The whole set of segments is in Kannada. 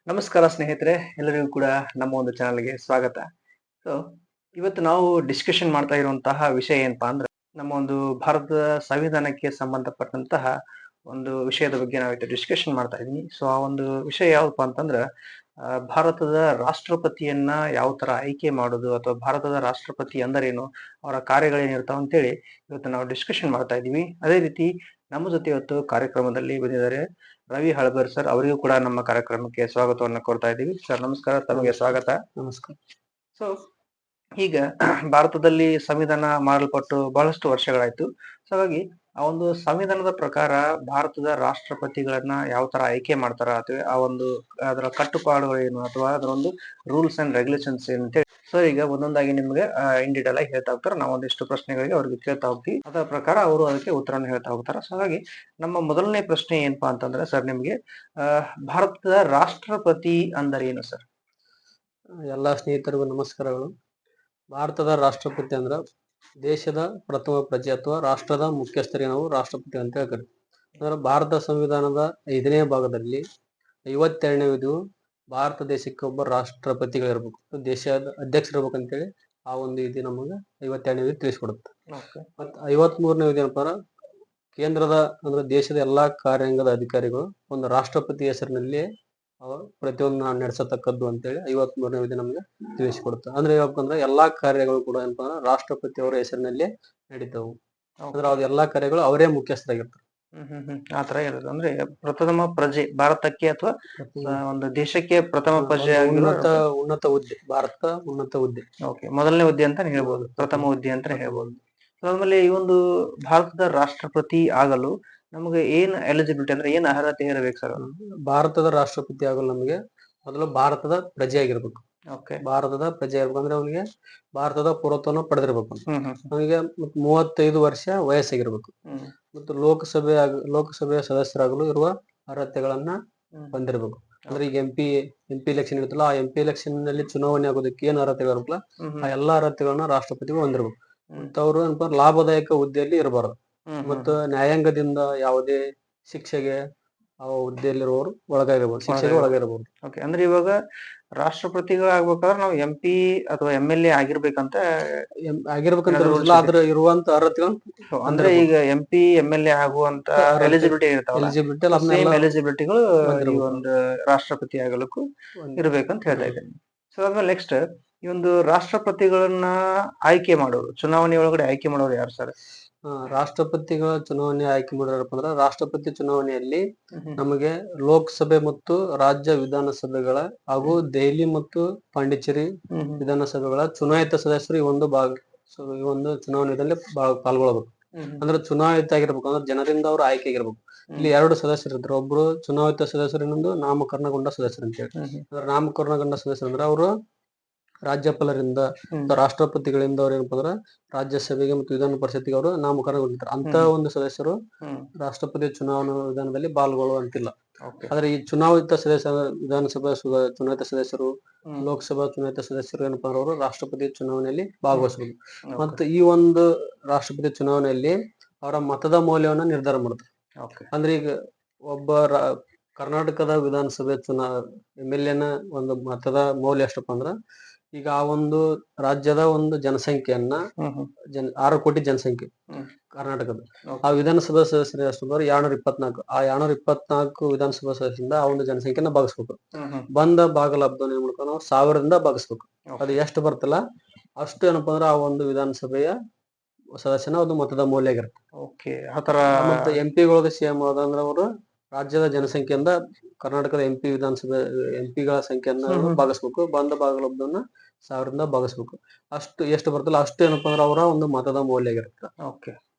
ನಮಸ್ಕಾರ ಸ್ನೇಹಿತರೆ, ಎಲ್ಲರಿಗೂ ಕೂಡ ನಮ್ಮ ಒಂದು ಚಾನಲ್ಗೆ ಸ್ವಾಗತ. ಸೊ ಇವತ್ತು ನಾವು ಡಿಸ್ಕಷನ್ ಮಾಡ್ತಾ ಇರುವಂತಹ ವಿಷಯ ಏನಪ್ಪಾ ಅಂದ್ರೆ ನಮ್ಮ ಒಂದು ಭಾರತದ ಸಂವಿಧಾನಕ್ಕೆ ಸಂಬಂಧಪಟ್ಟಂತಹ ಒಂದು ವಿಷಯದ ಬಗ್ಗೆ ನಾವಿತ್ತು ಡಿಸ್ಕಷನ್ ಮಾಡ್ತಾ ಇದೀನಿ. ಸೊ ಆ ಒಂದು ವಿಷಯ ಯಾವಪ್ಪ ಅಂತಂದ್ರ ಭಾರತದ ರಾಷ್ಟ್ರಪತಿಯನ್ನ ಯಾವ ತರ ಆಯ್ಕೆ ಮಾಡೋದು ಅಥವಾ ಭಾರತದ ರಾಷ್ಟ್ರಪತಿ ಅಂದರೇನು, ಅವರ ಕಾರ್ಯಗಳೇನಿರ್ತಾವ ಅಂತೇಳಿ ಇವತ್ತು ನಾವು ಡಿಸ್ಕಷನ್ ಮಾಡ್ತಾ ಇದೀವಿ. ಅದೇ ರೀತಿ ನಮ್ಮ ಜೊತೆ ಇವತ್ತು ಕಾರ್ಯಕ್ರಮದಲ್ಲಿ ಬಂದಿದ್ದಾರೆ ರವಿ ಹಳಬರ್ ಸರ್. ಅವರಿಗೂ ಕೂಡ ನಮ್ಮ ಕಾರ್ಯಕ್ರಮಕ್ಕೆ ಸ್ವಾಗತವನ್ನು ಕೋರ್ತಾ ಇದ್ದೀವಿ. ಸರ್ ನಮಸ್ಕಾರ, ತಮಗೆ ಸ್ವಾಗತ. ನಮಸ್ಕಾರ. ಸೊ ಈಗ ಭಾರತದಲ್ಲಿ ಸಂವಿಧಾನ ಮಾಡಲ್ಪಟ್ಟು ಬಹಳಷ್ಟು ವರ್ಷಗಳಾಯ್ತು. ಸೊ ಹಾಗಾಗಿ ಆ ಒಂದು ಸಂವಿಧಾನದ ಪ್ರಕಾರ ಭಾರತದ ರಾಷ್ಟ್ರಪತಿಗಳನ್ನ ಯಾವ ತರ ಆಯ್ಕೆ ಮಾಡ್ತಾರ ಅಥವಾ ಆ ಒಂದು ಅದರ ಕಟ್ಟುಪಾಡುಗಳೇನು ಅಥವಾ ಅದರ ಒಂದು ರೂಲ್ಸ್ ಅಂಡ್ ರೆಗ್ಯುಲೇಷನ್ಸ್ ಏನು ಅಂತೇಳಿ ಸೊ ಈಗ ಒಂದೊಂದಾಗಿ ನಿಮ್ಗೆ ಇನ್ ಡೀಟೇಲ್ ಆಗಿ ಹೇಳ್ತಾ ಹೋಗ್ತಾರೆ. ನಾವು ಒಂದಿಷ್ಟು ಪ್ರಶ್ನೆಗಳಿಗೆ ಅವ್ರಿಗೆ ಕೇಳ್ತಾ ಹೋಗ್ತೀವಿ, ಅದರ ಪ್ರಕಾರ ಅವರು ಅದಕ್ಕೆ ಉತ್ತರವನ್ನು ಹೇಳ್ತಾ ಹೋಗ್ತಾರೆ. ಸೊ ಹಾಗಾಗಿ ನಮ್ಮ ಮೊದಲನೇ ಪ್ರಶ್ನೆ ಏನಪ್ಪಾ ಅಂತಂದ್ರೆ ಸರ್, ನಿಮ್ಗೆ ಭಾರತದ ರಾಷ್ಟ್ರಪತಿ ಅಂದರೆ ಏನು ಸರ್? ಎಲ್ಲಾ ಸ್ನೇಹಿತರಿಗೂ ನಮಸ್ಕಾರಗಳು. ಭಾರತದ ರಾಷ್ಟ್ರಪತಿ ಅಂದ್ರ ದೇಶದ ಪ್ರಥಮ ಪ್ರಜೆ ಅಥವಾ ರಾಷ್ಟ್ರದ ಮುಖ್ಯಸ್ಥರಿಗೆ ನಾವು ರಾಷ್ಟ್ರಪತಿ ಅಂತ ಹೇಳ್ತಾರೆ. ಅಂದ್ರೆ ಭಾರತ ಸಂವಿಧಾನದ 5ನೇ ಭಾಗದಲ್ಲಿ 52ನೇ ವಿಧಿಯು ಭಾರತ ದೇಶಕ್ಕೆ ಒಬ್ಬ ರಾಷ್ಟ್ರಪತಿಗಳಿರ್ಬೇಕು, ದೇಶದ ಅಧ್ಯಕ್ಷರಿರ್ಬೇಕಂತೇಳಿ ಆ ಒಂದು ವಿಧಿ ನಮಗೆ 52ನೇ ವಿಧಿ ತಿಳಿಸ್ಕೊಡುತ್ತೆ. ಮತ್ತ 53ನೇ ವಿಧಿ ಏನಪ್ಪ ಅಂದ್ರೆ ಕೇಂದ್ರದ ಅಂದ್ರೆ ದೇಶದ ಎಲ್ಲಾ ಕಾರ್ಯಾಂಗದ ಅಧಿಕಾರಿಗಳು ಒಂದು ರಾಷ್ಟ್ರಪತಿ ಹೆಸರಿನಲ್ಲಿ ಪ್ರತಿಯೊಂದು ನಡೆಸತಕ್ಕದ್ದು ಅಂತೇಳಿ 53ನೇ ವಿಧಿ ನಮ್ಗೆ ತಿಳಿಸಿಕೊಡುತ್ತೆ. ಅಂದ್ರೆ ಯಾಕಂದ್ರೆ ಎಲ್ಲಾ ಕಾರ್ಯಗಳು ಕೂಡ ಏನಪ್ಪಾ ಅಂದ್ರೆ ರಾಷ್ಟ್ರಪತಿ ಅವರ ಹೆಸರಿನಲ್ಲಿ ನಡೀತಾವು. ಅಂದ್ರೆ ಅವ್ರ ಎಲ್ಲಾ ಕಾರ್ಯಗಳು ಅವರೇ ಮುಖ್ಯಸ್ಥರಾಗಿರ್ತಾರೆ. ಆತರ ಇರೋದು ಅಂದ್ರೆ ಪ್ರಥಮ ಪ್ರಜೆ ಭಾರತಕ್ಕೆ ಅಥವಾ ಒಂದು ದೇಶಕ್ಕೆ ಪ್ರಥಮ ಪ್ರಜೆ ಉನ್ನತ ಹುದ್ದೆ, ಭಾರತ ಉನ್ನತ ಹುದ್ದೆ. ಓಕೆ, ಮೊದಲನೇ ಹುದ್ದೆ ಅಂತ ಹೇಳ್ಬೋದು, ಪ್ರಥಮ ಹುದ್ದೆ ಅಂತ ಹೇಳ್ಬೋದು. ಆಮೇಲೆ ಈ ಒಂದು ಭಾರತದ ರಾಷ್ಟ್ರಪತಿ ಆಗಲು ನಮಗೆ ಏನ್ ಎಲಿಜಿಬಿಲಿಟಿ ಅಂದ್ರೆ ಏನ್ ಅರ್ಹತೆ ಇರಬೇಕು ಸರ್? ಭಾರತದ ರಾಷ್ಟ್ರಪತಿ ಆಗಲು ನಮಗೆ ಮೊದಲು ಭಾರತದ ಪ್ರಜೆ ಆಗಿರ್ಬೇಕು. ಭಾರತದ ಪ್ರಜೆ ಇರ್ಬೇಕು ಅಂದ್ರೆ ಅವನಿಗೆ ಭಾರತದ ಪೌರತ್ವವನ್ನು ಪಡೆದಿರ್ಬೇಕು. ಅವನಿಗೆ 35 ವರ್ಷ ವಯಸ್ಸಾಗಿರ್ಬೇಕು. ಮತ್ತು ಲೋಕಸಭೆಯ ಸದಸ್ಯರಾಗಲು ಇರುವ ಅರ್ಹತೆಗಳನ್ನ ಹೊಂದಿರ್ಬೇಕು. ಅಂದ್ರೆ ಈಗ ಎಂಪಿ ಎಲೆಕ್ಷನ್ ಇರುತ್ತಲ್ಲ, ಆ ಎಂಪಿ ಎಲೆಕ್ಷನ್ ನಲ್ಲಿ ಚುನಾವಣೆ ಆಗೋದಕ್ಕೆ ಏನ್ ಅರ್ಹತೆಗಳಿರುತ್ತಲ್ಲ ಆ ಎಲ್ಲಾ ಅರ್ಹತೆಗಳನ್ನ ರಾಷ್ಟ್ರಪತಿಗಳು ಹೊಂದಿರ್ಬೇಕು. ಮತ್ತು ಅವರು ಏನಪ್ಪ ಲಾಭದಾಯಕ ಹುದ್ದೆಯಲ್ಲಿ ಇರಬಾರದು. ಮತ್ತು ನ್ಯಾಯಾಂಗದಿಂದ ಯಾವುದೇ ಶಿಕ್ಷೆಗೆ ಆ ಹುದ್ದೆಯಲ್ಲಿರುವವರು ಒಳಗಾಗಿರ್ಬೋದು, ಶಿಕ್ಷೆಗೆ ಒಳಗಾಗಿರ್ಬೋದು. ಓಕೆ, ಅಂದ್ರೆ ಇವಾಗ ರಾಷ್ಟ್ರಪತಿಗಳಾಗ್ಬೇಕಾದ್ರೆ ನಾವು ಎಂಪಿ ಅಥವಾ MLA ಆಗಿರ್ಬೇಕಂತ ಆದ್ರೆ ಇರುವಂತ ಅರ್ಹತೆಗಳು ಅಂದ್ರೆ ಈಗ ಎಂಪಿ MLA ಆಗುವಂತ ಎಲಿಜಿಬಿಲಿಟಿ ಎಲಿಜಿಬಿಲಿಟಿಗಳು ಈ ಒಂದು ರಾಷ್ಟ್ರಪತಿ ಆಗಲಿಕ್ಕೂ ಇರ್ಬೇಕಂತ ಹೇಳ್ತಾ ಇದ್ದೇನೆ. ಸೊ ಆದ್ಮೇಲೆ ನೆಕ್ಸ್ಟ್ ಈ ಒಂದು ರಾಷ್ಟ್ರಪತಿಗಳನ್ನ ಆಯ್ಕೆ ಮಾಡೋರು, ಚುನಾವಣೆ ಒಳಗಡೆ ಆಯ್ಕೆ ಮಾಡೋರು ಯಾರು ಸರ್? ರಾಷ್ಟ್ರಪತಿಗಳ ಚುನಾವಣೆ ಆಯ್ಕೆ ಮಾಡೋರಪ್ಪ ಅಂದ್ರೆ ರಾಷ್ಟ್ರಪತಿ ಚುನಾವಣೆಯಲ್ಲಿ ನಮಗೆ ಲೋಕಸಭೆ ಮತ್ತು ರಾಜ್ಯ ವಿಧಾನಸಭೆಗಳ ಹಾಗೂ ದೆಹಲಿ ಮತ್ತು ಪಾಂಡಿಚೇರಿ ವಿಧಾನಸಭೆಗಳ ಚುನಾಯಿತ ಸದಸ್ಯರು ಈ ಒಂದು ಚುನಾವಣೆಯಲ್ಲಿ ಪಾಲ್ಗೊಳ್ಳಬೇಕು. ಅಂದ್ರೆ ಚುನಾಯಿತ ಆಗಿರ್ಬೇಕು ಅಂದ್ರೆ ಜನರಿಂದ ಅವರು ಆಯ್ಕೆ ಆಗಿರ್ಬೇಕು. ಇಲ್ಲಿ 2 ಸದಸ್ಯರು ಇದ್ರು, ಒಬ್ರು ಚುನಾಯಿತ ಸದಸ್ಯರು, ಇನ್ನೊಂದು ನಾಮಕರಣಗೊಂಡ ಸದಸ್ಯರು ಅಂತ ಹೇಳಿ. ಅಂದ್ರೆ ನಾಮಕರಣಗೊಂಡ ಸದಸ್ಯರು ಅಂದ್ರೆ ಅವರು ರಾಜ್ಯಪಾಲರಿಂದ ರಾಷ್ಟ್ರಪತಿಗಳಿಂದ ಅವ್ರ ಏನಪ್ಪ ಅಂದ್ರೆ ರಾಜ್ಯಸಭೆಗೆ ಮತ್ತು ವಿಧಾನ ಪರಿಷತ್ತಿಗೆ ಅವರು ನಾಮಕರಣಗೊಂಡಿರ್ತಾರೆ. ಅಂತ ಒಂದು ಸದಸ್ಯರು ರಾಷ್ಟ್ರಪತಿ ಚುನಾವಣಾ ವಿಧಾನದಲ್ಲಿ ಪಾಲ್ಗೊಳ್ಳುವಂತಿಲ್ಲ. ಆದ್ರೆ ಈ ಚುನಾಯಿತ ವಿಧಾನಸಭಾ ಚುನಾಯಿತ ಸದಸ್ಯರು, ಲೋಕಸಭಾ ಚುನಾಯಿತ ಸದಸ್ಯರು ಏನಪ್ಪಾ ಅವರು ರಾಷ್ಟ್ರಪತಿ ಚುನಾವಣೆಯಲ್ಲಿ ಭಾಗವಹಿಸಬಹುದು. ಮತ್ತು ಈ ಒಂದು ರಾಷ್ಟ್ರಪತಿ ಚುನಾವಣೆಯಲ್ಲಿ ಅವರ ಮತದ ಮೌಲ್ಯವನ್ನ ನಿರ್ಧಾರ ಮಾಡ್ತಾರೆ. ಅಂದ್ರೆ ಈಗ ಒಬ್ಬ ಕರ್ನಾಟಕದ ವಿಧಾನಸಭೆ MLA ನ ಒಂದು ಮತದ ಮೌಲ್ಯ ಎಷ್ಟಪ್ಪ ಅಂದ್ರ, ಈಗ ಆ ಒಂದು ರಾಜ್ಯದ ಒಂದು ಜನಸಂಖ್ಯೆಯನ್ನ 6 ಕೋಟಿ ಜನಸಂಖ್ಯೆ ಕರ್ನಾಟಕದ, ಆ ವಿಧಾನಸಭಾ ಸದಸ್ಯರು ಎಷ್ಟು 224. ಆ 224 ವಿಧಾನಸಭಾ ಸದಸ್ಯರಿಂದ ಆ ಒಂದು ಜನಸಂಖ್ಯೆನ ಭಾಗಿಸ್ಬೇಕು. ಬಂದ ಭಾಗಲಬ್ಧ ಏನ್ ಮಾಡ್ಬೇಕು ನಾವು 1000ರಿಂದ ಭಾಗಿಸ್ಬೇಕು. ಅದು ಎಷ್ಟು ಬರ್ತಲ್ಲ ಅಷ್ಟು ಏನಪ್ಪಾ ಅಂದ್ರೆ ಆ ಒಂದು ವಿಧಾನಸಭೆಯ ಸದಸ್ಯನ ಒಂದು ಮತದ ಮೌಲ್ಯ ಆಗಿರುತ್ತೆ. ಮತ್ತೆ MP ಸೇಮ್ ಅಂದ್ರೆ ಅವರು ರಾಜ್ಯದ ಜನಸಂಖ್ಯೆಯಿಂದ ಕರ್ನಾಟಕದ ಎಂಪಿಗಳ ಸಂಖ್ಯೆಯನ್ನ ಭಾಗಿಸ್ಬೇಕು. ಬಂದ ಭಾಗಲಬ್ಧವನ್ನ 1000ರಿಂದ ಭಾಗಿಸ್ಬೇಕು. ಅಷ್ಟು ಎಷ್ಟು ಬರ್ತಲ್ಲ ಅಷ್ಟು ಏನಪ್ಪಾ ಅಂದ್ರೆ ಅವರ ಒಂದು ಮತದ ಮೌಲ್ಯ ಆಗಿರುತ್ತೆ.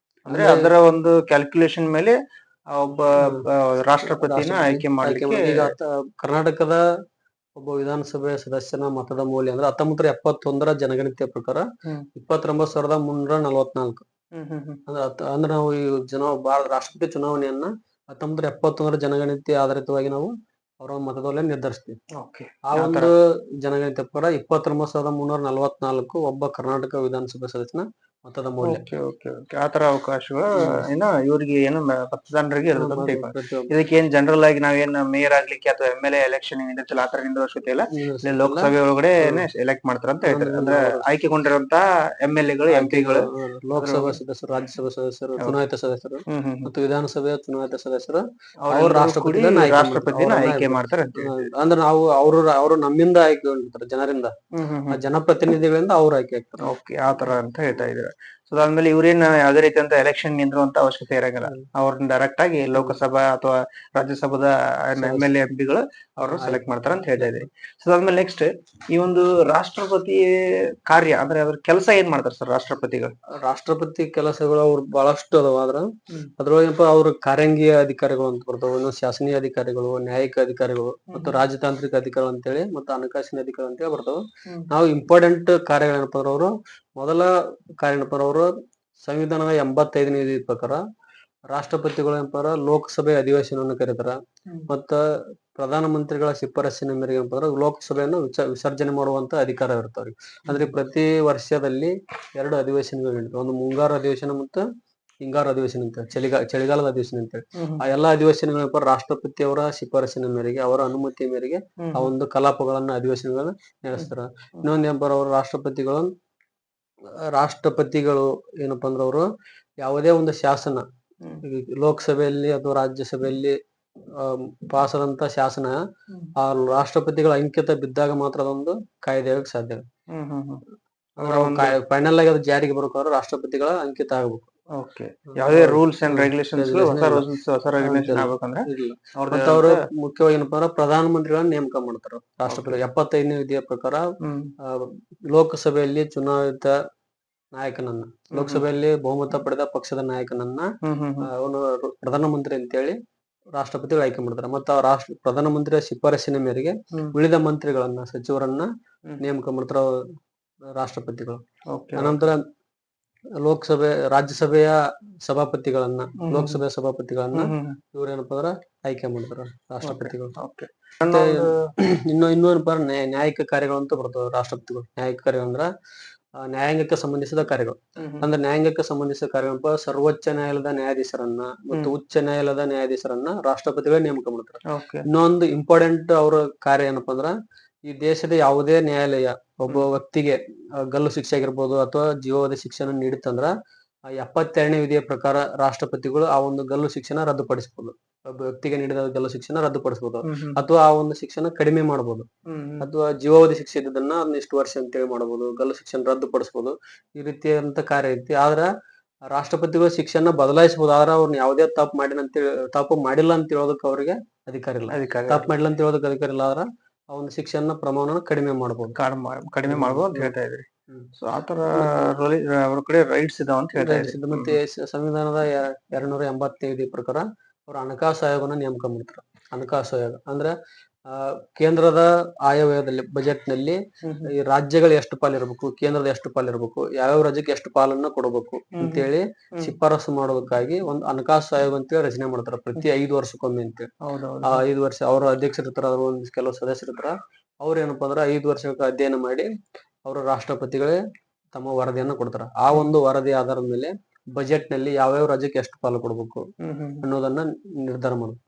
ಅಂದ್ರೆ ಅದರ ಒಂದು ಕ್ಯಾಲ್ಕುಲೇಷನ್ ಮೇಲೆ ಒಬ್ಬ ರಾಷ್ಟ್ರಪತಿನ ಆಯ್ಕೆ ಮಾಡಲಿಕ್ಕೆ ಈಗ ಕರ್ನಾಟಕದ ಒಬ್ಬ ವಿಧಾನಸಭೆ ಸದಸ್ಯನ ಮತದ ಮೌಲ್ಯ ಅಂದ್ರೆ 1971ರ ಜನಗಣತಿಯ ಪ್ರಕಾರ 29,344. ಅಂದ್ರೆ ನಾವು ಈ ರಾಷ್ಟ್ರಪತಿ ಚುನಾವಣೆಯನ್ನ 1971ರ ಜನಗಣತಿ ಆಧಾರಿತವಾಗಿ ನಾವು ಅವರ ಮತದಲ್ಲೇ ನಿರ್ಧರಿಸ್ತೀವಿ. ಆ ಒಂದು ಜನಗಣತಿ ಪ್ರಕಾರ 29,344 ಒಬ್ಬ ಕರ್ನಾಟಕ ವಿಧಾನಸಭೆ ಸದಸ್ಯನ ಮತದ ಮೌಲ್ಯ. ಓಕೆ ಓಕೆ ಓಕೆ ಆತರ ಅವಕಾಶಗಳು ಏನ ಇವ್ರಿಗೆ ಏನು ಮತದಾರರಿಗೆ ಇರ್ತದೆ ಅಂತ ಈಗ. ಪ್ರತಿಯೊಬ್ಬ ಇದಕ್ಕೆ ಏನ್ ಜನರಲ್ ಆಗಿ ನಾವೇನ್ ಮೇಯರ್ ಆಗ್ಲಿಕ್ಕೆ ಅಥವಾ MLA ಎಲೆಕ್ಷನ್ ನಿಂದಿರ್ತಿಲ್ಲ ಆತರ ನಿಂದ ಅವಶ್ಯಕತೆ ಇಲ್ಲ. ಇಲ್ಲಿ ಲೋಕಸಭೆ ಒಳಗಡೆ ಎಲೆಕ್ಟ್ ಮಾಡ್ತಾರ ಅಂತ ಹೇಳ್ತಾರೆ. ಅಂದ್ರೆ ಆಯ್ಕೆಗೊಂಡಿರುವಂತ MLA ಗಳು MP ಗಳು ಲೋಕಸಭಾ ಸದಸ್ಯರು, ರಾಜ್ಯಸಭಾ ಸದಸ್ಯರು, ಚುನಾಯಿತ ಸದಸ್ಯರು ಮತ್ತು ವಿಧಾನಸಭೆಯ ಚುನಾಯಿತ ಸದಸ್ಯರು ಅವ್ರು ರಾಷ್ಟ್ರಪತಿನ ಆಯ್ಕೆ ಮಾಡ್ತಾರೆ ಅಂತ ಹೇಳಿ. ಅಂದ್ರೆ ನಾವು ಅವರು ನಮ್ಮಿಂದ ಆಯ್ಕೆಗೊಂಡಿರ್ತಾರೆ, ಜನರಿಂದ, ಆ ಜನಪ್ರತಿನಿಧಿಗಳಿಂದ ಅವ್ರು ಆಯ್ಕೆ ಆಗ್ತಾರೆ. ಓಕೆ ಆತರ ಅಂತ ಹೇಳ್ತಾ ಇದ್ದೀರಾ. ಸೊ ಅದಾದ್ಮೇಲೆ ಇವ್ರೇನ್ ಯಾವ್ದೇ ರೀತಿ ಅಂತ ಎಲೆಕ್ಷನ್ ನಿಂದ್ರುವಂತ ಅವಶ್ಯಕತೆ ಇರಂಗಿಲ್ಲ. ಅವ್ರನ್ನ ಡೈರೆಕ್ಟ್ ಆಗಿ ಲೋಕಸಭಾ ಅಥವಾ ರಾಜ್ಯಸಭಾದ MLA MP ಗಳು ಅವ್ರು ಸೆಲೆಕ್ಟ್ ಮಾಡ್ತಾರ ಅಂತ ಹೇಳ್ತಾ ಇದ್ದೀರಿ. ಸೊ ಅದಾದ್ಮೇಲೆ ನೆಕ್ಸ್ಟ್ ಈ ಒಂದು ರಾಷ್ಟ್ರಪತಿ ಕಾರ್ಯ ಅಂದ್ರೆ ಅದ್ರ ಕೆಲಸ ಏನ್ ಮಾಡ್ತಾರೆ ಸರ್ ರಾಷ್ಟ್ರಪತಿಗಳು? ರಾಷ್ಟ್ರಪತಿ ಕೆಲಸಗಳು ಅವ್ರು ಬಹಳಷ್ಟು ಅದಾವ. ಆದ್ರ ಅದ್ರೊಳಗೇನಪ್ಪ ಅವ್ರ ಕಾರ್ಯಾಂಗೀಯ ಅಧಿಕಾರಿಗಳು ಅಂತ ಬರ್ತಾವ, ಇನ್ನು ಶಾಸನೀಯ ಅಧಿಕಾರಿಗಳು, ನ್ಯಾಯಿಕ ಅಧಿಕಾರಿಗಳು ಮತ್ತು ರಾಜತಾಂತ್ರಿಕ ಅಧಿಕಾರಿಗಳು ಅಂತೇಳಿ ಮತ್ತು ಹಣಕಾಸಿನ ಅಧಿಕಾರಿ ಅಂತೇಳಿ ಬರ್ತಾವ. ನಾವು ಇಂಪಾರ್ಟೆಂಟ್ ಕಾರ್ಯಗಳೇನಪ್ಪ ಅಂದ್ರೆ ಅವರು ಮೊದಲ ಕಾರ್ಯ ಏನಪ್ಪ ಅವರು ಸಂವಿಧಾನದ 85ನೇ ವಿಧಿ ಪ್ರಕಾರ ರಾಷ್ಟ್ರಪತಿಗಳು ಏನಪ್ಪ ಲೋಕಸಭೆ ಅಧಿವೇಶನವನ್ನು ಕರೀತಾರ. ಮತ್ತ ಪ್ರಧಾನ ಮಂತ್ರಿಗಳ ಶಿಫಾರಸ್ಸಿನ ಮೇರೆಗೆ ಏನಪ್ಪ ಅಂದ್ರೆ ಲೋಕಸಭೆಯನ್ನು ವಿಸರ್ಜನೆ ಮಾಡುವಂತ ಅಧಿಕಾರ ಇರ್ತಾವ್ರಿ. ಅಂದ್ರೆ ಪ್ರತಿ ವರ್ಷದಲ್ಲಿ 2 ಅಧಿವೇಶನಗಳು ನಡೀತಾವ. ಒಂದು ಮುಂಗಾರು ಅಧಿವೇಶನ ಮತ್ತು ಹಿಂಗಾರು ಅಧಿವೇಶನ ಅಂತ ಚಳಿಗಾಲದ ಅಧಿವೇಶನ ಅಂತೇಳಿ. ಆ ಎಲ್ಲಾ ಅಧಿವೇಶನಗಳೇನಪ್ಪ ರಾಷ್ಟ್ರಪತಿಯವರ ಶಿಫಾರಸ್ಸಿನ ಮೇರೆಗೆ, ಅವರ ಅನುಮತಿಯ ಮೇರೆಗೆ ಆ ಒಂದು ಕಲಾಪಗಳನ್ನ ಅಧಿವೇಶನಗಳನ್ನ ನಡೆಸ್ತಾರ. ಇನ್ನೊಂದ್ ಏನಪ್ಪ ಅವರು ರಾಷ್ಟ್ರಪತಿಗಳು ಏನಪ್ಪಾ ಅಂದ್ರೆ ಅವರು ಯಾವುದೇ ಒಂದು ಶಾಸನ ಲೋಕಸಭೆಯಲ್ಲಿ ಅಥವಾ ರಾಜ್ಯಸಭೆಯಲ್ಲಿ ಪಾಸ್ ಆದಂತ ಶಾಸನ ಆ ರಾಷ್ಟ್ರಪತಿಗಳ ಅಂಕಿತ ಬಿದ್ದಾಗ ಮಾತ್ರ ಅದೊಂದು ಕಾಯ್ದೆ ಆಗಕ್ಕೆ ಸಾಧ್ಯ. ಫೈನಲ್ ಆಗಿ ಅದು ಜಾರಿಗೆ ಬರಬೇಕಾದ್ರೆ ರಾಷ್ಟ್ರಪತಿಗಳ ಅಂಕಿತ ಆಗ್ಬೇಕು. ಯಾವುದೇ ರೂಲ್ಸ್ ಅಂಡ್ ರೆಗ್ಯುಲೇಷನ್ಸ್ ಹೊಸ ರೆಗ್ಯುಲೇಷನ್ ಆಗ್ಬೇಕಂದ್ರೆ ಅವರು ಮುಖ್ಯವಾಗಿ ಏನಪ್ಪಾ ಅಂದ್ರೆ ಪ್ರಧಾನ ಮಂತ್ರಿಗಳನ್ನ ನೇಮಕ ಮಾಡ್ತಾರ. ರಾಷ್ಟ್ರಪತಿ 75ನೇ ವಿಧಿಯ ಪ್ರಕಾರ ಲೋಕಸಭೆಯಲ್ಲಿ ಚುನಾಯಿತ ನಾಯಕನನ್ನ, ಲೋಕಸಭೆಯಲ್ಲಿ ಬಹುಮತ ಪಡೆದ ಪಕ್ಷದ ನಾಯಕನನ್ನ ಅವನು ಪ್ರಧಾನಮಂತ್ರಿ ಅಂತೇಳಿ ರಾಷ್ಟ್ರಪತಿಗಳು ಆಯ್ಕೆ ಮಾಡ್ತಾರೆ. ಮತ್ತು ಆ ಪ್ರಧಾನಮಂತ್ರಿಯ ಶಿಫಾರಸ್ಸಿನ ಮೇರೆಗೆ ಉಳಿದ ಮಂತ್ರಿಗಳನ್ನ, ಸಚಿವರನ್ನ ನೇಮಕ ಮಾಡ್ತಾರ ರಾಷ್ಟ್ರಪತಿಗಳು. ಅನಂತರ ರಾಜ್ಯಸಭೆಯ ಸಭಾಪತಿಗಳನ್ನ, ಲೋಕಸಭೆಯ ಸಭಾಪತಿಗಳನ್ನ ಇವ್ರೇನಪ್ಪ ಅಂದ್ರ ಆಯ್ಕೆ ಮಾಡ್ತಾರ ರಾಷ್ಟ್ರಪತಿಗಳು. ಇನ್ನೇನಪ್ಪ ನ್ಯಾಯಿಕ ಕಾರ್ಯಗಳು ಅಂತ ಬರ್ತವೆ ರಾಷ್ಟ್ರಪತಿಗಳು. ನ್ಯಾಯಿಕ ಕಾರ್ಯ ಅಂದ್ರ ನ್ಯಾಯಾಂಗಕ್ಕೆ ಸಂಬಂಧಿಸಿದ ಕಾರ್ಯಗಳು. ಅಂದ್ರೆ ನ್ಯಾಯಾಂಗಕ್ಕೆ ಸಂಬಂಧಿಸಿದ ಕಾರ್ಯಗಳಪ್ಪ ಸರ್ವೋಚ್ಚ ನ್ಯಾಯಾಲಯದ ನ್ಯಾಯಾಧೀಶರನ್ನ ಮತ್ತು ಉಚ್ಚ ನ್ಯಾಯಾಲಯದ ನ್ಯಾಯಾಧೀಶರನ್ನ ರಾಷ್ಟ್ರಪತಿಗಳೇ ನೇಮಕ ಮಾಡ್ತಾರೆ. ಇನ್ನೊಂದು ಇಂಪಾರ್ಟೆಂಟ್ ಅವ್ರ ಕಾರ್ಯ ಏನಪ್ಪಾ ಅಂದ್ರ ಈ ದೇಶದ ಯಾವುದೇ ನ್ಯಾಯಾಲಯ ಒಬ್ಬ ವ್ಯಕ್ತಿಗೆ ಗಲ್ಲು ಶಿಕ್ಷೆ ಆಗಿರ್ಬೋದು ಅಥವಾ ಜೀವಾವಧಿ ಶಿಕ್ಷೆನ ನೀಡುತ್ತಂದ್ರ 72ನೇ ವಿಧಿಯ ಪ್ರಕಾರ ರಾಷ್ಟ್ರಪತಿಗಳು ಆ ಒಂದು ಗಲ್ಲು ಶಿಕ್ಷೆನ ರದ್ದುಪಡಿಸಬಹುದು. ಒಬ್ಬ ವ್ಯಕ್ತಿಗೆ ನೀಡಿದ ಗಲ್ಲು ಶಿಕ್ಷೆನ ರದ್ದುಪಡಿಸಬಹುದು ಅಥವಾ ಆ ಒಂದು ಶಿಕ್ಷೆನ ಕಡಿಮೆ ಮಾಡಬಹುದು. ಅಥವಾ ಜೀವಾವಧಿ ಶಿಕ್ಷೆ ಇದ್ದದನ್ನ ಅದನ್ನ ಇಷ್ಟು ವರ್ಷ ಅಂತೇಳಿ ಮಾಡಬಹುದು, ಗಲ್ಲು ಶಿಕ್ಷೆನ ರದ್ದುಪಡಿಸಬಹುದು. ಈ ರೀತಿಯಾದಂತ ಕಾರ್ಯ ಐತಿ. ಆದ್ರ ರಾಷ್ಟ್ರಪತಿಗಳು ಶಿಕ್ಷೆನ ಬದಲಾಯಿಸಬಹುದು. ಆದ್ರೆ ಅವ್ರನ್ನ ಯಾವುದೇ ತಪ್ಪು ಮಾಡಿಲ್ಲ ಅಂತ ಹೇಳೋದಕ್ಕೆ ಅವ್ರಿಗೆ ಅಧಿಕಾರ ಇಲ್ಲ. ತಪ್ಪು ಮಾಡಿಲ್ಲ ಅಂತ ಹೇಳೋದಕ್ಕೆ ಅಧಿಕಾರ ಇಲ್ಲ. ಆದ್ರ ಆ ಒಂದು ಶಿಕ್ಷೆನ ಪ್ರಮಾಣ ಕಡಿಮೆ ಮಾಡಬಹುದು ಅಂತ ಹೇಳ್ತಾ ಇದ್ರಿ. ಸೊ ಆತರ ಅವ್ರ ಕಡೆ ರೈಟ್ಸ್ ಇದಾವ ಅಂತ ಹೇಳ್ತಾ ಇದ್ರಿ. ಮತ್ತೆ ಸಂವಿಧಾನದ 280ನೇ ವಿಧಿ ಪ್ರಕಾರ ಅವ್ರ ಹಣಕಾಸು ಆಯೋಗನ ನೇಮಕ ಮಾಡ್ತಾರೆ. ಹಣಕಾಸು ಆಯೋಗ ಅಂದ್ರೆ ಕೇಂದ್ರದ ಆಯವ್ಯಯದಲ್ಲಿ ಬಜೆಟ್ ನಲ್ಲಿ ಈ ರಾಜ್ಯಗಳು ಎಷ್ಟು ಪಾಲಿರ್ಬೇಕು, ಕೇಂದ್ರದ ಎಷ್ಟು ಪಾಲಿರ್ಬೇಕು, ಯಾವ್ಯಾವ ರಾಜ್ಯಕ್ಕೆ ಎಷ್ಟು ಪಾಲನ್ನ ಕೊಡಬೇಕು ಅಂತೇಳಿ ಶಿಫಾರಸು ಮಾಡೋದಕ್ಕಾಗಿ ಒಂದು ಹಣಕಾಸು ಆಯೋಗ ಅಂತೇಳಿ ರಚನೆ ಮಾಡ್ತಾರ ಪ್ರತಿ 5 ವರ್ಷಕ್ಕೊಮ್ಮೆ ಅಂತೇಳಿ. ಆ 5 ವರ್ಷ ಅವ್ರ ಅಧ್ಯಕ್ಷರು ಇರ್ತಾರ, ಅದ್ರ ಒಂದು ಕೆಲವು ಸದಸ್ಯರು ಇರ್ತಾರ. ಅವ್ರ ಏನಪ್ಪಾ ಅಂದ್ರ 5 ವರ್ಷಕ್ಕೆ ಅಧ್ಯಯನ ಮಾಡಿ ಅವರು ರಾಷ್ಟ್ರಪತಿಗಳೇ ತಮ್ಮ ವರದಿಯನ್ನ ಕೊಡ್ತಾರ. ಆ ಒಂದು ವರದಿ ಆಧಾರದ ಮೇಲೆ ಬಜೆಟ್ ನಲ್ಲಿ ಯಾವ್ಯಾವ ರಾಜ್ಯಕ್ಕೆ ಎಷ್ಟು ಪಾಲು ಕೊಡ್ಬೇಕು ಅನ್ನೋದನ್ನ ನಿರ್ಧಾರ ಮಾಡುದು.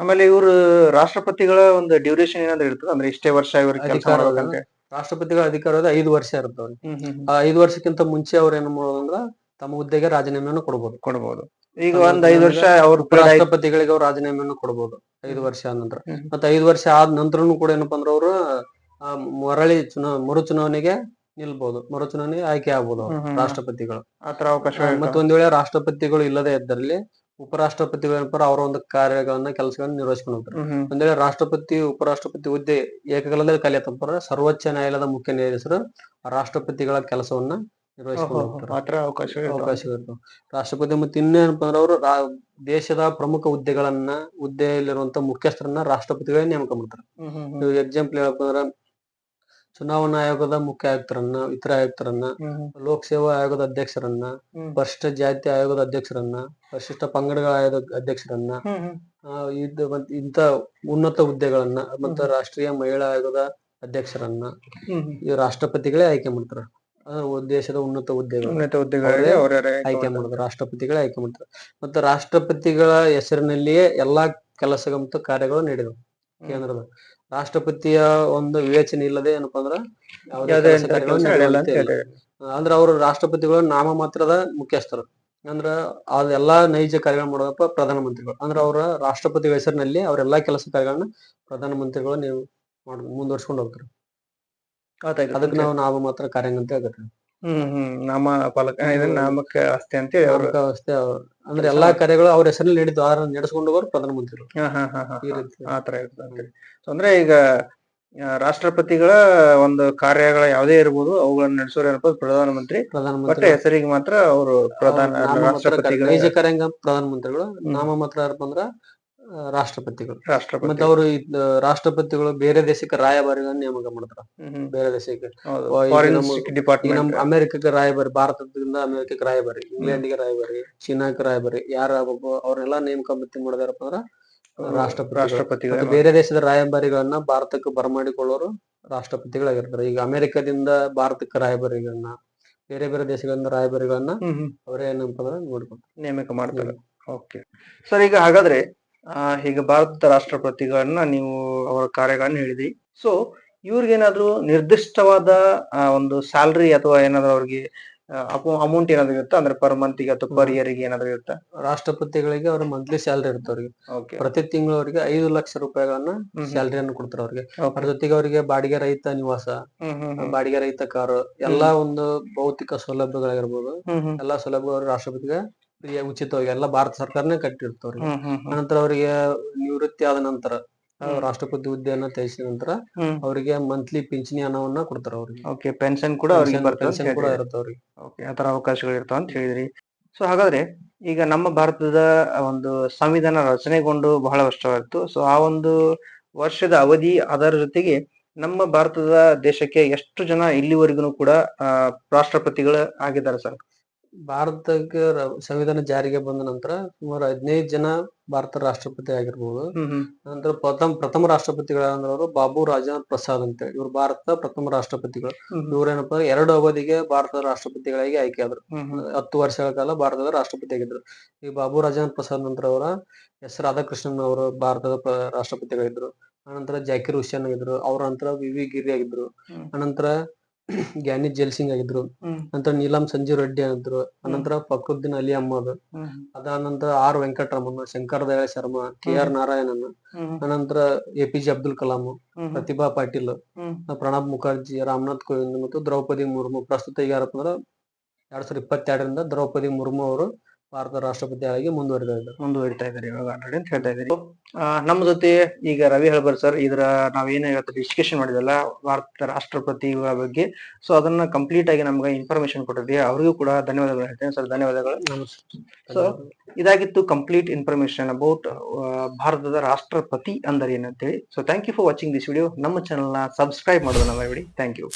ಆಮೇಲೆ ಇವರು ರಾಷ್ಟ್ರಪತಿಗಳ ಒಂದು ಡ್ಯೂರೇಷನ್ ಏನಾದ್ರು ಇರ್ತದೆ, ಅಂದ್ರೆ ಇಷ್ಟೇ ವರ್ಷ ರಾಷ್ಟ್ರಪತಿಗಳ ಅಧಿಕಾರ 5 ವರ್ಷ ಇರ್ತವ್ರಿ. ಆ 5 ವರ್ಷಕ್ಕಿಂತ ಮುಂಚೆ ಅವ್ರ ಏನ್ ಮಾಡೋದಂದ್ರ ತಮ್ಮ ಹುದ್ದೆಗೆ ರಾಜೀನಾಮೆಯನ್ನು ಕೊಡಬಹುದು. ಈಗ ಒಂದ್ 5 ವರ್ಷ ಅವ್ರ ರಾಷ್ಟ್ರಪತಿಗಳಿಗೆ ಅವ್ರು ರಾಜೀನಾಮೆಯನ್ನು ಕೊಡಬಹುದು 5 ವರ್ಷ ಆದ ನಂತರ. ಮತ್ತೆ 5 ವರ್ಷ ಆದ ನಂತರನು ಕೂಡ ಏನಪ್ಪಾ ಅಂದ್ರ ಅವರು ಮರು ಚುನಾವಣೆಗೆ ನಿಲ್ಬಹುದು, ಮರು ಚುನಾವಣೆಗೆ ಆಯ್ಕೆ ಆಗ್ಬಹುದು ರಾಷ್ಟ್ರಪತಿಗಳು. ಮತ್ತೆ ಒಂದ್ ವೇಳೆ ರಾಷ್ಟ್ರಪತಿಗಳು ಇಲ್ಲದೆ ಇದ್ದಲ್ಲಿ ಉಪರಾಷ್ಟ್ರಪತಿಗಳು ಏನಪ್ಪ ಅವರ ಒಂದು ಕಾರ್ಯಗಳನ್ನ ಕೆಲಸಗಳನ್ನ ನಿರ್ವಹಿಸ್ಕೊಂಡು ಹೋಗ್ತಾರೆ. ಒಂದ್ ವೇಳೆ ರಾಷ್ಟ್ರಪತಿ ಉಪರಾಷ್ಟ್ರಪತಿ ಹುದ್ದೆ ಏಕಕಾಲದಲ್ಲಿ ಖಾಲಿ ಆತಂದ್ರ ಸರ್ವೋಚ್ಚ ನ್ಯಾಯಾಲಯದ ಮುಖ್ಯ ನ್ಯಾಯಾಧೀಶರು ರಾಷ್ಟ್ರಪತಿಗಳ ಕೆಲಸವನ್ನ ನಿರ್ವಹಿಸ್ಕೊಂಡು ಹೋಗ್ತಾರೆ. ಅವಕಾಶಗಳಿರ್ತಾವ. ರಾಷ್ಟ್ರಪತಿ ಮತ್ತೆ ಇನ್ನೇನಪ್ಪ ಅಂದ್ರೆ ಅವರು ದೇಶದ ಪ್ರಮುಖ ಹುದ್ದೆಯಲ್ಲಿರುವಂತ ಮುಖ್ಯಸ್ಥರನ್ನ ರಾಷ್ಟ್ರಪತಿಗಳೇ ನೇಮಕ ಮಾಡ್ತಾರೆ. ಎಕ್ಸಾಂಪಲ್ ಹೇಳಪ್ಪ ಅಂದ್ರ ಚುನಾವಣಾ ಆಯೋಗದ ಮುಖ್ಯ ಆಯುಕ್ತರನ್ನ, ಇತರ ಆಯುಕ್ತರನ್ನ, ಲೋಕ ಸೇವಾ ಆಯೋಗದ ಅಧ್ಯಕ್ಷರನ್ನ, ಪರಿಶಿಷ್ಟ ಜಾತಿ ಆಯೋಗದ ಅಧ್ಯಕ್ಷರನ್ನ, ಪರಿಶಿಷ್ಟ ಪಂಗಡಗಳ ಆಯೋಗದ ಅಧ್ಯಕ್ಷರನ್ನ, ಇಂತ ಉನ್ನತ ಹುದ್ದೆಗಳನ್ನ ಮತ್ತೆ ರಾಷ್ಟ್ರೀಯ ಮಹಿಳಾ ಆಯೋಗದ ಅಧ್ಯಕ್ಷರನ್ನ ಈ ರಾಷ್ಟ್ರಪತಿಗಳೇ ಆಯ್ಕೆ ಮಾಡ್ತಾರ. ದೇಶದ ಉನ್ನತ ಹುದ್ದೆಗಳು ಉನ್ನತ ಹುದ್ದೆಗಳಿಗೆ ಅವರೇ ಆಯ್ಕೆ ಮಾಡೋದು, ರಾಷ್ಟ್ರಪತಿಗಳೇ ಆಯ್ಕೆ ಮಾಡ್ತಾರೆ. ಮತ್ತು ರಾಷ್ಟ್ರಪತಿಗಳ ಹೆಸರಿನಲ್ಲಿಯೇ ಎಲ್ಲಾ ಕೆಲಸ ಮತ್ತು ಕಾರ್ಯಗಳು ನಡೆದವು ಕೇಂದ್ರದ. ರಾಷ್ಟ್ರಪತಿಯ ಒಂದು ವಿವೇಚನೆ ಇಲ್ಲದೆ ಏನಪ್ಪಾ ಅಂದ್ರ ಯಾವುದೇ ಕೆಲಸ ಕಾರ್ಯಗಳು ನಡೆಯುವಂತೆ ಇಲ್ಲ. ಅಂದ್ರ ಅವರು ರಾಷ್ಟ್ರಪತಿಗಳು ನಾಮ ಮಾತ್ರದ ಮುಖ್ಯಸ್ಥರು. ಅಂದ್ರ ಅದೆಲ್ಲಾ ನೈಜ ಕಾರ್ಯಗಳು ಮಾಡೋದಪ್ಪ ಪ್ರಧಾನಮಂತ್ರಿಗಳು. ಅಂದ್ರ ಅವರ ರಾಷ್ಟ್ರಪತಿ ಹೆಸರಿನಲ್ಲಿ ಅವರೆಲ್ಲಾ ಕೆಲಸ ಕಾರ್ಯಗಳನ್ನ ಪ್ರಧಾನಮಂತ್ರಿಗಳು ನೀವು ಮುಂದುವರ್ಸ್ಕೊಂಡು ಹೋಗ್ತಾರೆ. ಅದಕ್ಕೆ ನಾವು ನಾಮ ಮಾತ್ರ ಕಾರ್ಯಾಂಗ ಅಂತ ಹೇಳ್ತಾರೆ. ನಾಮ ಫಲಕ ನಾಮಕ ಆಸ್ತಿ ಅಂತ ಹೇಳಿ ಅಂದ್ರೆ ಎಲ್ಲಾ ಕಾರ್ಯಗಳು ಅವ್ರ ಹೆಸರಲ್ಲಿ ನಡೆಸ್ಕೊಂಡು ಹೋಗೋರು ಪ್ರಧಾನಮಂತ್ರಿಗಳು. ಆತರ ಇರ್ತದೆ. ಅಂದ್ರೆ ಈಗ ರಾಷ್ಟ್ರಪತಿಗಳ ಒಂದು ಕಾರ್ಯಗಳ ಯಾವುದೇ ಇರ್ಬೋದು ಅವುಗಳನ್ನ ನಡೆಸೋರು ಏನಪ್ಪ ಪ್ರಧಾನಮಂತ್ರಿ. ಹೆಸರಿಗೆ ಮಾತ್ರ ಅವರು ನೈಜ ಕಾರ್ಯಾಂಗ ಪ್ರಧಾನಮಂತ್ರಿಗಳು, ನಾಮ ಮಾತ್ರ ಯಾರಪ್ಪ ಅಂದ್ರ ರಾಷ್ಟ್ರಪತಿಗಳು. ಮತ್ತೆ ಅವರು ರಾಷ್ಟ್ರಪತಿಗಳು ಬೇರೆ ದೇಶಕ್ಕೆ ರಾಯಭಾರಿಗಳನ್ನ ನೇಮಕ ಮಾಡ್ತಾರ. ಬೇರೆ ದೇಶಕ್ಕೆ ನಮ್ ಅಮೆರಿಕಕ್ಕೆ ರಾಯಭಾರಿ, ಭಾರತದಿಂದ ಅಮೆರಿಕಕ್ಕೆ ರಾಯಭಾರಿ, ಇಂಗ್ಲೆಂಡ್ಗೆ ರಾಯಭಾರಿ, ಚೀನಾಕ್ಕೆ ರಾಯಭಾರಿ ಯಾರ ಅವ್ರನ್ನೆಲ್ಲಾ ನೇಮಕ ಮಾಡೋದಾರಪ್ಪ ಅಂದ್ರ ರಾಷ್ಟ್ರಪತಿಗಳು. ಬೇರೆ ದೇಶದ ರಾಯಭಾರಿಗಳನ್ನ ಭಾರತಕ್ಕೆ ಬರಮಾಡಿಕೊಳ್ಳೋರು ರಾಷ್ಟ್ರಪತಿಗಳಾಗಿರ್ತಾರೆ. ಈಗ ಅಮೆರಿಕದಿಂದ ಭಾರತಕ್ಕೆ ರಾಯಭಾರಿಗಳನ್ನ, ಬೇರೆ ಬೇರೆ ದೇಶಗಳಿಂದ ರಾಯಭಾರಿಗಳನ್ನ ಅವರೇ ಏನಪ್ಪ ಅಂದ್ರ ನೋಡ್ಕೊಂಡು ನೇಮಕ ಮಾಡ್ತಾರೆ. ಓಕೆ ಸರ್, ಈಗ ಹಾಗಾದ್ರೆ ಈಗ ಭಾರತದ ರಾಷ್ಟ್ರಪತಿಗಳನ್ನ ನೀವು ಅವರ ಕಾರ್ಯಗಳನ್ನ ಹೇಳಿದ್ರಿ. ಸೊ ಇವ್ರಿಗೇನಾದ್ರು ನಿರ್ದಿಷ್ಟವಾದ ಒಂದು ಸ್ಯಾಲ್ರಿ ಅಥವಾ ಏನಾದ್ರು ಅವ್ರಿಗೆ ಅಮೌಂಟ್ ಏನಾದ್ರು ಇರುತ್ತಾ? ಅಂದ್ರೆ ಪರ್ ಮಂತ್ಗೆ ಅಥವಾ ಪರ್ ಇಯರ್ಗೆ ಏನಾದ್ರು ಇರುತ್ತಾ? ರಾಷ್ಟ್ರಪತಿಗಳಿಗೆ ಅವ್ರ ಮಂತ್ಲಿ ಸ್ಯಾಲ್ರಿ ಇರುತ್ತೆ. ಅವ್ರಿಗೆ ಪ್ರತಿ ತಿಂಗಳು ಅವರಿಗೆ 5 ಲಕ್ಷ ರೂಪಾಯಿಗಳನ್ನ ಸ್ಯಾಲ್ರಿಯನ್ನು ಕೊಡ್ತಾರೆ ಅವ್ರಿಗೆ. ಅದ್ರ ಜೊತೆಗೆ ಅವರಿಗೆ ಬಾಡಿಗೆ ರಹಿತ ನಿವಾಸ, ಬಾಡಿಗೆ ರಹಿತ ಕಾರು, ಎಲ್ಲಾ ಒಂದು ಭೌತಿಕ ಸೌಲಭ್ಯಗಳಾಗಿರ್ಬೋದು, ಎಲ್ಲಾ ಸೌಲಭ್ಯ ರಾಷ್ಟ್ರಪತಿಗೆ ಉಚಿತವಾಗಿ ಎಲ್ಲ ಭಾರತ ಸರ್ಕಾರನೇ ಕಟ್ಟಿರ್ತಾವ್ರಿಗೆ. ಅನಂತರ ಅವರಿಗೆ ನಿವೃತ್ತಿ ಆದ ನಂತರ ರಾಷ್ಟ್ರಪತಿ ಹುದ್ದೆಯನ್ನ ತ್ಯಜಿಸಿದ ನಂತರ ಅವರಿಗೆ ಮಂತ್ಲಿ ಪಿಂಚಣಿ ಹಣವನ್ನ ಕೊಡ್ತಾರ ಅವ್ರಿಗೆ. ಓಕೆ, ಪೆನ್ಷನ್ ಕೂಡ ಪೆನ್ಷನ್ ಕೂಡ ಇರುತ್ತೆ ಅವ್ರಿಗೆ. ಓಕೆ, ಆತರ ಅವಕಾಶಗಳು ಇರ್ತಾವ ಅಂತ ಹೇಳಿದ್ರಿ. ಸೊ ಹಾಗಾದ್ರೆ ಈಗ ನಮ್ಮ ಭಾರತದ ಒಂದು ಸಂವಿಧಾನ ರಚನೆಗೊಂಡು ಬಹಳ ವರ್ಷವಾಯಿತು. ಸೊ ಆ ಒಂದು ವರ್ಷದ ಅವಧಿ, ಅದರ ಜೊತೆಗೆ ನಮ್ಮ ಭಾರತದ ದೇಶಕ್ಕೆ ಎಷ್ಟು ಜನ ಇಲ್ಲಿವರೆಗೂ ಕೂಡ ರಾಷ್ಟ್ರಪತಿಗಳು ಆಗಿದ್ದಾರೆ ಸರ್? ಭಾರತಕ್ಕೆ ಸಂವಿಧಾನ ಜಾರಿಗೆ ಬಂದ ನಂತರ ಸುಮಾರು 15 ಜನ ಭಾರತ ರಾಷ್ಟ್ರಪತಿ ಆಗಿರ್ಬೋದು. ನಂತರ ಪ್ರಥಮ ರಾಷ್ಟ್ರಪತಿಗಳಂದ್ರೆ ಬಾಬು ರಾಜೇಂದ್ರ ಪ್ರಸಾದ್ ಅಂತ ಹೇಳಿ ಇವ್ರು ಭಾರತದ ಪ್ರಥಮ ರಾಷ್ಟ್ರಪತಿಗಳು. ಇವ್ರೇನಪ್ಪ 2 ಅವಧಿಗೆ ಭಾರತದ ರಾಷ್ಟ್ರಪತಿಗಳಾಗಿ ಆಯ್ಕೆ ಆದ್ರು. 10 ವರ್ಷಗಳ ಕಾಲ ಭಾರತದ ರಾಷ್ಟ್ರಪತಿ ಆಗಿದ್ರು. ಈ ಬಾಬು ರಾಜೇಂದ್ರ ಪ್ರಸಾದ್ ನಂತರ ಅವರ ಎಸ್ ರಾಧಾಕೃಷ್ಣನ್ ಅವರು ಭಾರತದ ರಾಷ್ಟ್ರಪತಿಗಳಿದ್ರು. ಅನಂತರ ಜಾಕಿರ್ ಹುಸೇನ್ ಆಗಿದ್ರು. ಅವ್ರ ನಂತರ ವಿ ಗಿರಿ ಆಗಿದ್ರು. ಅನಂತರ ಜ್ಞಾನಿ ಜೈಲ್ ಸಿಂಗ್ ಆಗಿದ್ರು. ನಂತರ ನೀಲಂ ಸಂಜೀವ್ ರೆಡ್ಡಿ ಆಗಿದ್ರು. ಅನಂತರ ಫಕ್ರುದ್ದೀನ್ ಅಲಿ ಅಹ್ಮದ್, ಅದಾದ ನಂತರ ಆರ್ ವೆಂಕಟರಮಣ, ಶಂಕರ ದಯಾಳ್ ಶರ್ಮಾ, KR ನಾರಾಯಣನ್, ಅನಂತರ APJ ಅಬ್ದುಲ್ ಕಲಾಂ, ಪ್ರತಿಭಾ ಪಾಟೀಲ್, ಪ್ರಣಬ್ ಮುಖರ್ಜಿ, ರಾಮನಾಥ್ ಕೋವಿಂದ್ ಮತ್ತು ದ್ರೌಪದಿ ಮುರ್ಮು. ಪ್ರಸ್ತುತ ಈಗ ಯಾರಪ್ಪ ಅಂದ್ರ 2022ರಿಂದ ದ್ರೌಪದಿ ಮುರ್ಮು ಅವರು ಭಾರತ ರಾಷ್ಟ್ರಪತಿಯಾಗಿ ಮುಂದುವರಿತಾ ಇದ್ದಾರೆ ಇವಾಗ ಆಲ್ರೆಡಿ ಅಂತ ಹೇಳ್ತಾ ಇದ್ದೀರಿ. ನಮ್ಮ ಜೊತೆ ಈಗ ರವಿ ಹೆಳ್ಬರ್ ಸರ್, ಇದ್ರ ನಾವೇನು ಇವತ್ತು ಡಿಸ್ಕಷನ್ ಮಾಡಿದಲ್ಲ ಭಾರತ ರಾಷ್ಟ್ರಪತಿಗಳ ಬಗ್ಗೆ, ಸೊ ಅದನ್ನ ಕಂಪ್ಲೀಟ್ ಆಗಿ ನಮ್ಗೆ ಇನ್ಫಾರ್ಮೇಶನ್ ಕೊಟ್ಟಿದ್ದೀವಿ. ಅವ್ರಿಗೂ ಕೂಡ ಧನ್ಯವಾದಗಳು ಹೇಳ್ತೇನೆ ಸರ್. ಧನ್ಯವಾದಗಳು. ಸೊ ಇದಾಗಿತ್ತು ಕಂಪ್ಲೀಟ್ ಇನ್ಫಾರ್ಮೇಶನ್ ಅಬೌಟ್ ಭಾರತದ ರಾಷ್ಟ್ರಪತಿ ಅಂದರೆ ಏನಂತೇಳಿ. So thank you for watching this video. ನಮ್ಮ ಚಾನಲ್ ನ ಸಬ್ಸ್ಕ್ರೈಬ್ ಮಾಡೋದನ್ನ ಮರಿಬೇಡಿ. Thank you.